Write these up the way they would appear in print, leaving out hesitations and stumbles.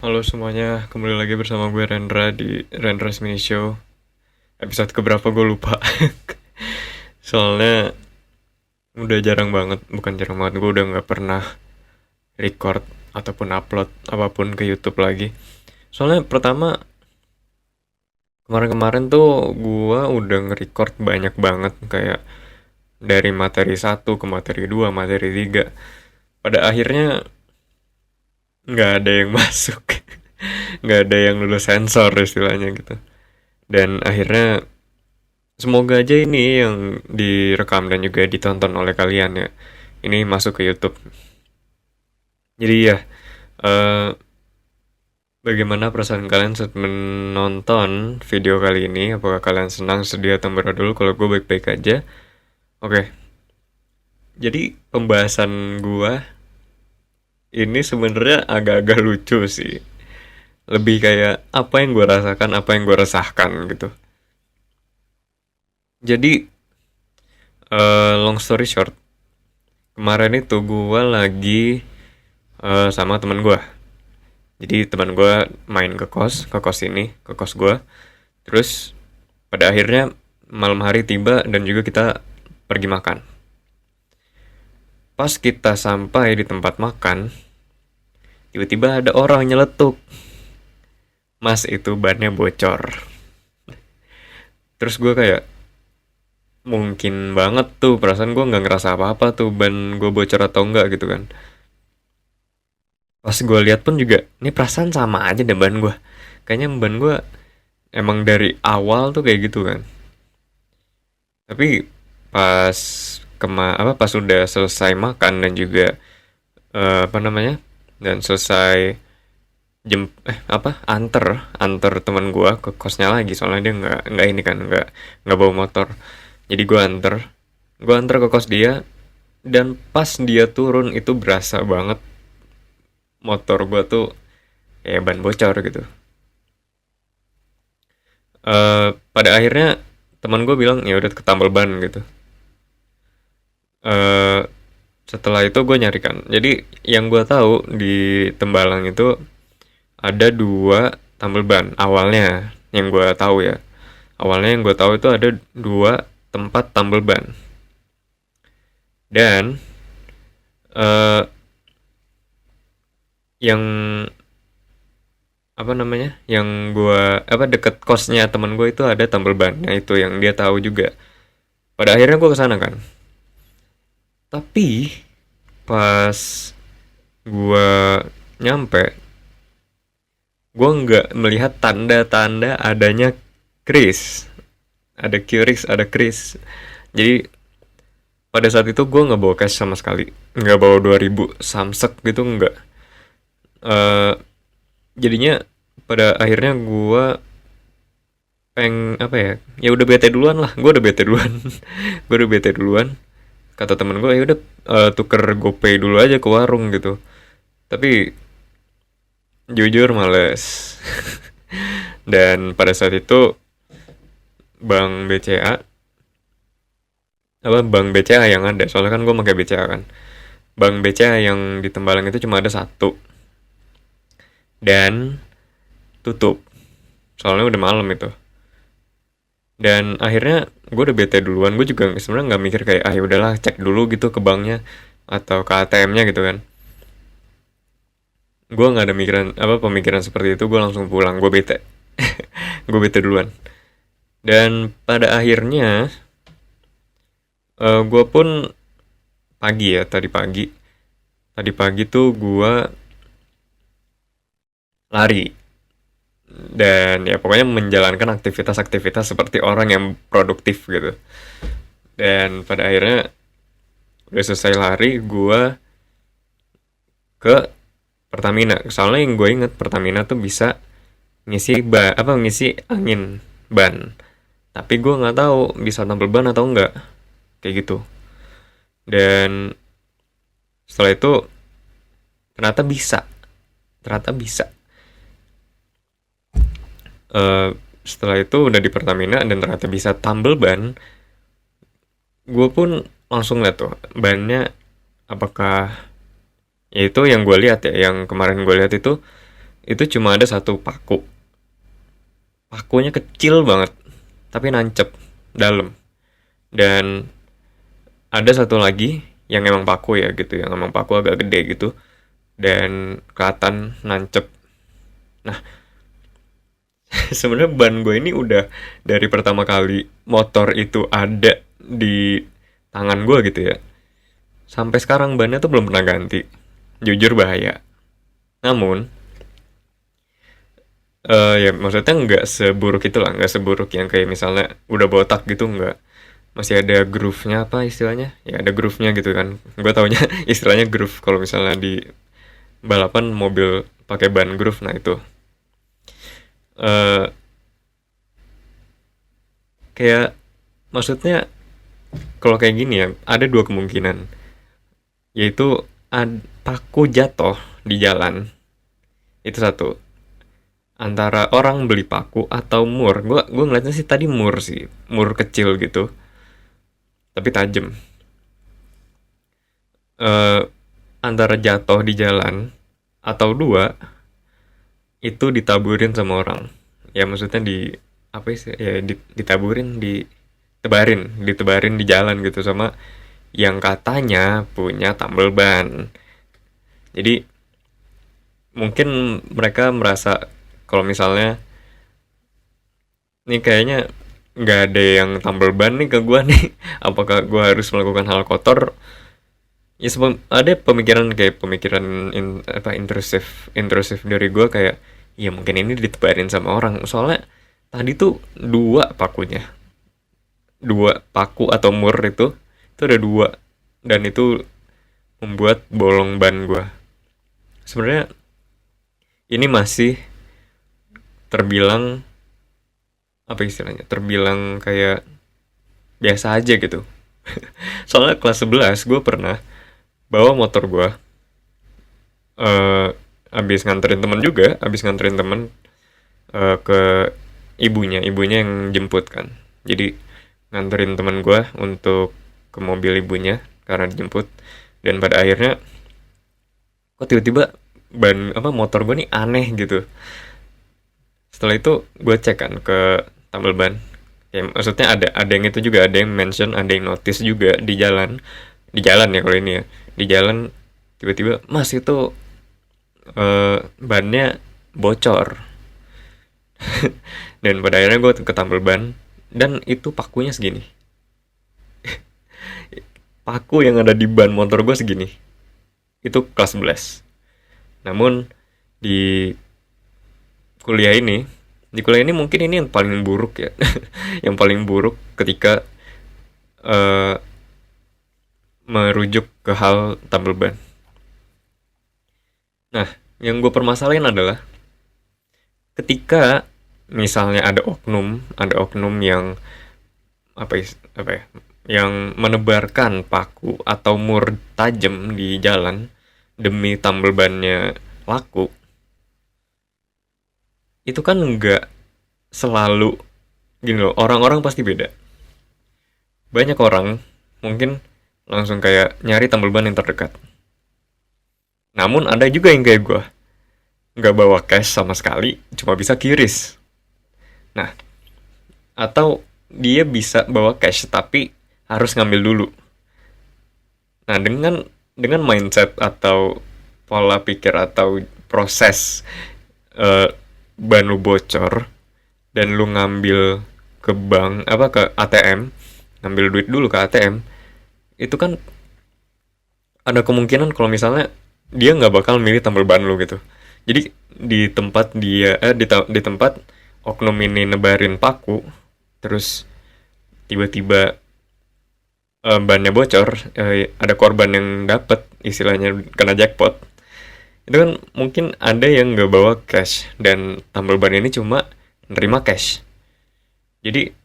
Halo semuanya, kembali lagi bersama gue Rendra di Rendra's Mini Show. Episode keberapa gue lupa. Soalnya udah jarang banget, bukan jarang banget, gue udah nggak pernah record ataupun upload apapun ke YouTube lagi. Soalnya pertama, kemarin-kemarin tuh gue udah nge-record banyak banget, kayak dari materi satu ke materi 2, materi 3. Pada akhirnya nggak ada yang masuk. Nggak ada yang lulus sensor istilahnya gitu. Dan akhirnya semoga aja ini yang direkam dan juga ditonton oleh kalian ya. Ini masuk ke YouTube. Jadi ya, eh, bagaimana perasaan kalian saat menonton video kali ini? Apakah kalian senang, sedih, atau amburadul? Kalau gue baik-baik aja. Oke, jadi pembahasan gua ini sebenarnya agak-agak lucu sih. Lebih kayak apa yang gue rasakan, apa yang gue resahkan gitu. Jadi, long story short, kemarin itu gue lagi sama teman gue. Jadi teman gue main ke kos ini, ke kos gue. Terus pada akhirnya malam hari tiba dan juga kita pergi makan. Pas kita sampai di tempat makan, tiba-tiba ada orang nyeletuk. Mas, itu bannya bocor. Terus gue kayak, mungkin banget tuh, perasaan gue nggak ngerasa apa-apa tuh ban gue bocor atau enggak gitu kan. Pas gue lihat pun juga, ini perasaan sama aja deh ban gue. Kayaknya ban gue emang dari awal tuh kayak gitu kan. Tapi pas pas udah selesai makan dan juga apa namanya, dan selesai anter anter teman gue ke kosnya lagi, soalnya dia nggak ini kan, nggak bawa motor. Jadi gue anter ke kos dia, dan pas dia turun itu berasa banget motor gue tuh kayak ban bocor gitu. Pada akhirnya teman gue bilang ya udah ketambal ban gitu. eh Setelah itu gue nyarikan. Jadi yang gue tahu di Tembalang itu ada dua tambal ban awalnya, yang gue tahu ya. Awalnya yang gue tahu itu ada dua tempat tambal ban. Dan eh yang apa namanya? Yang gue deket kosnya teman gue itu ada tambal ban. Nah, itu yang dia tahu juga. Pada akhirnya gue kesana kan. Tapi pas gue nyampe, gue nggak melihat tanda-tanda adanya kris, ada QRIS, ada kris. Jadi pada saat itu gue nggak bawa cash sama sekali, nggak bawa 2000 samsek gitu, nggak. Eh Jadinya pada akhirnya gue apa ya, ya udah bete duluan lah, gue udah bete duluan. Gue udah bete duluan. Kata temen gue ya udah, tuker GoPay dulu aja ke warung gitu. Tapi jujur males. Dan pada saat itu bank BCA, bank BCA yang ada, soalnya kan gue pakai BCA kan. Bank BCA yang di Tembalang itu cuma ada satu, dan tutup, soalnya udah malam itu. Dan akhirnya gue udah bete duluan, gue juga sebenarnya nggak mikir kayak ya udahlah cek dulu gitu ke banknya atau ke ATM-nya gitu kan. Gue nggak ada pemikiran seperti itu, gue langsung pulang, gue bete. Gue bete duluan. Dan pada akhirnya gue pun pagi ya, tadi pagi tuh gue lari, dan ya pokoknya menjalankan aktivitas-aktivitas seperti orang yang produktif gitu. Dan pada akhirnya udah selesai lari, gue ke Pertamina. Soalnya yang gue inget Pertamina tuh bisa ngisi angin ban. Tapi gue nggak tahu bisa tambal ban atau enggak, kayak gitu. Dan setelah itu ternyata bisa, ternyata bisa. Eh Setelah itu udah di Pertamina dan ternyata bisa tambal ban. Gue pun langsung lihat tuh bannya, apakah, ya itu yang gue lihat ya, yang kemarin gue lihat itu cuma ada satu paku. Pakunya kecil banget, tapi nancep dalam. Dan ada satu lagi yang emang paku ya gitu, yang emang paku agak gede gitu, dan kelihatan nancep. Nah, sebenarnya ban gue ini udah dari pertama kali motor itu ada di tangan gue gitu ya, sampai sekarang bannya tuh belum pernah ganti. Jujur bahaya. Namun, ya maksudnya nggak seburuk itu lah, nggak seburuk yang kayak misalnya udah botak gitu, nggak. Masih ada groove-nya, apa istilahnya? Ya ada groove-nya gitu kan. Gue taunya istilahnya groove kalau misalnya di balapan mobil pakai ban groove, nah itu. eh Kayak maksudnya kalau kayak gini ya, ada dua kemungkinan. Yaitu paku jatuh di jalan. Itu satu. Antara orang beli paku atau mur. Gua ngeliatnya sih tadi mur sih, mur kecil gitu, tapi tajam. eh Antara jatuh di jalan atau dua, itu ditaburin sama orang. Ya maksudnya di apa sih ya, ditaburin, ditebarin di jalan gitu sama yang katanya punya tambal ban. Jadi mungkin mereka merasa kalau misalnya nih kayaknya nggak ada yang tambal ban nih ke gua nih, apakah gua harus melakukan hal kotor. Ya ada pemikiran, kayak pemikiran apa, intrusif intrusif dari gue, kayak ya mungkin ini ditebarin sama orang, soalnya tadi tuh dua pakunya, dua paku atau mur itu ada dua, dan itu membuat bolong ban gue. Sebenarnya ini masih terbilang, apa istilahnya, terbilang kayak biasa aja gitu. Soalnya kelas 11 gue pernah bawa motor gue, eh habis nganterin temen ke ibunya yang jemput kan. Jadi nganterin temen gue untuk ke mobil ibunya karena dijemput, dan pada akhirnya kok tiba-tiba ban apa motor gue nih aneh gitu. Setelah itu gue cek kan ke tambal ban. Ya, maksudnya ada yang itu juga, ada yang mention, ada yang notice juga di jalan ya kalau ini ya, di jalan tiba-tiba, mas itu bannya bocor. Dan pada akhirnya gue ke tambal ban, dan itu pakunya segini. Paku yang ada di ban motor gue segini. Itu kelas 11. Namun di kuliah ini, di kuliah ini mungkin ini yang paling buruk ya. Yang paling buruk ketika eh, merujuk ke hal tambal ban. Nah, yang gue permasalahin adalah ketika misalnya ada oknum yang apa ya, yang menebarkan paku atau mur tajam di jalan demi tambal bannya laku, itu kan nggak selalu gini loh, orang-orang pasti beda. Banyak orang mungkin langsung kayak nyari tambal ban yang terdekat. Namun ada juga yang kayak gue, nggak bawa cash sama sekali, cuma bisa kiris. Nah, atau dia bisa bawa cash tapi harus ngambil dulu. Nah, dengan mindset atau pola pikir atau proses eh, ban lu bocor dan lu ngambil ke bank, apa, ke ATM, ngambil duit dulu ke ATM, itu kan ada kemungkinan kalau misalnya dia nggak bakal milih tambal ban lu gitu. Jadi di tempat dia di tempat oknum ini nebarin paku, terus tiba-tiba bannya bocor, ada korban yang dapet, istilahnya kena jackpot. Itu kan mungkin ada yang nggak bawa cash, dan tambal ban ini cuma nerima cash. Jadi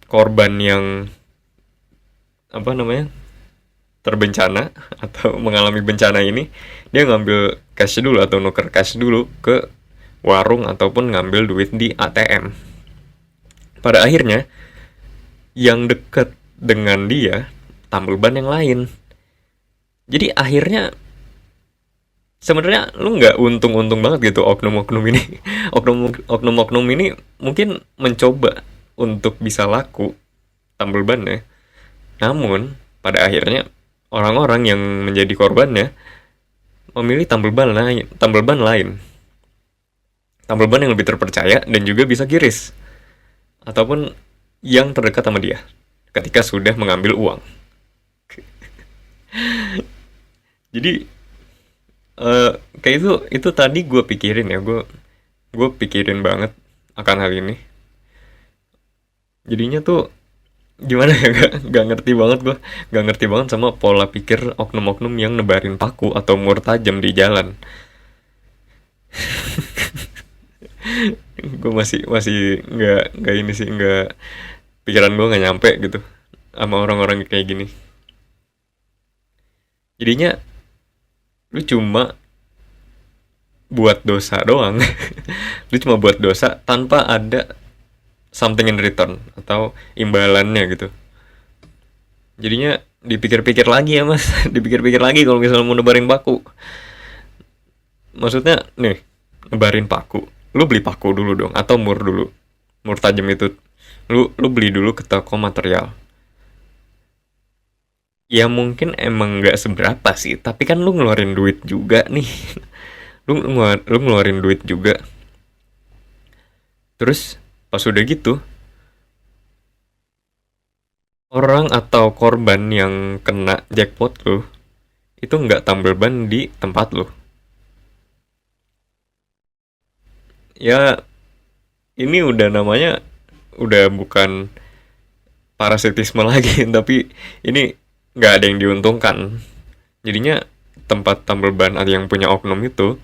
korban yang apa namanya, terbencana atau mengalami bencana ini, dia ngambil cash dulu atau nuker cash dulu ke warung ataupun ngambil duit di ATM. Pada akhirnya yang deket dengan dia tambal ban yang lain. Jadi akhirnya sebenarnya lu nggak untung-untung banget gitu oknum-oknum ini. Oknum-oknum ini mungkin mencoba untuk bisa laku tambal ban ya. Namun pada akhirnya orang-orang yang menjadi korbannya memilih tambal ban lain, tambal ban yang lebih terpercaya dan juga bisa kiris ataupun yang terdekat sama dia ketika sudah mengambil uang. Jadi kayak itu tadi gue pikirin ya, gue pikirin banget akan hal ini. Jadinya tuh gimana ya, gak ngerti banget gue, gak ngerti banget sama pola pikir oknum-oknum yang nebarin paku atau mur tajam di jalan. Gue masih masih nggak ini sih, nggak, pikiran gue nggak nyampe gitu sama orang-orang kayak gini. Jadinya lu cuma buat dosa doang. Lu cuma buat dosa tanpa ada something in return atau imbalannya gitu. Jadinya dipikir-pikir lagi ya mas. Dipikir-pikir lagi kalau misalnya mau nebarin paku. Maksudnya nih, nebarin paku, lu beli paku dulu dong atau mur dulu, mur tajam itu. Lu beli dulu ke toko material. Ya mungkin emang nggak seberapa sih, tapi kan lu ngeluarin duit juga nih. Lu ngeluarin duit juga. Terus pas udah gitu, orang atau korban yang kena jackpot lu itu nggak tambal ban di tempat lu. Ya ini udah namanya, udah bukan parasitisme lagi, tapi ini nggak ada yang diuntungkan. Jadinya tempat tambal ban ada yang punya oknum itu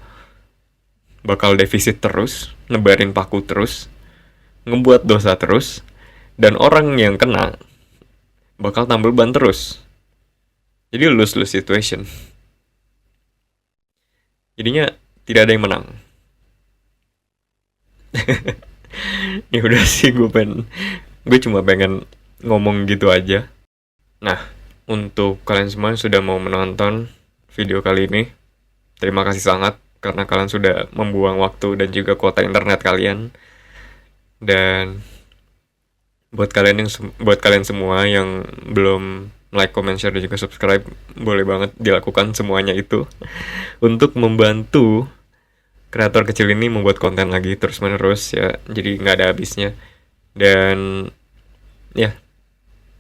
bakal defisit terus, nebarin paku terus, ngebuat dosa terus, dan orang yang kena bakal tambal ban terus. Jadi lose-lose situation. Jadinya tidak ada yang menang. Ya udah sih, gue cuma pengen ngomong gitu aja. Nah, untuk kalian semua yang sudah mau menonton video kali ini, terima kasih sangat karena kalian sudah membuang waktu dan juga kuota internet kalian. Dan buat kalian semua yang belum like, comment, share dan juga subscribe, boleh banget dilakukan semuanya itu untuk membantu kreator kecil ini membuat konten lagi terus menerus ya. Jadi nggak ada habisnya. Dan ya,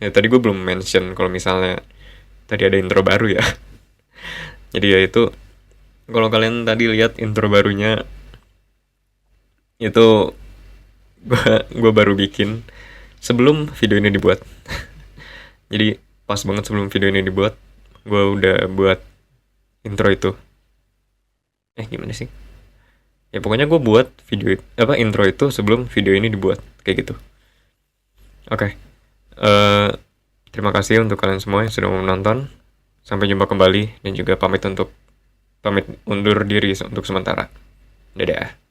tadi gue belum mention kalau misalnya tadi ada intro baru ya. Jadi ya itu, kalau kalian tadi lihat intro barunya itu gue baru bikin sebelum video ini dibuat. Jadi pas banget sebelum video ini dibuat, gue udah buat intro itu. Gimana sih? Ya pokoknya gue buat video intro itu sebelum video ini dibuat, kayak gitu. Oke. Terima kasih untuk kalian semua yang sudah menonton. Sampai jumpa kembali dan juga pamit undur diri untuk sementara. Dadah.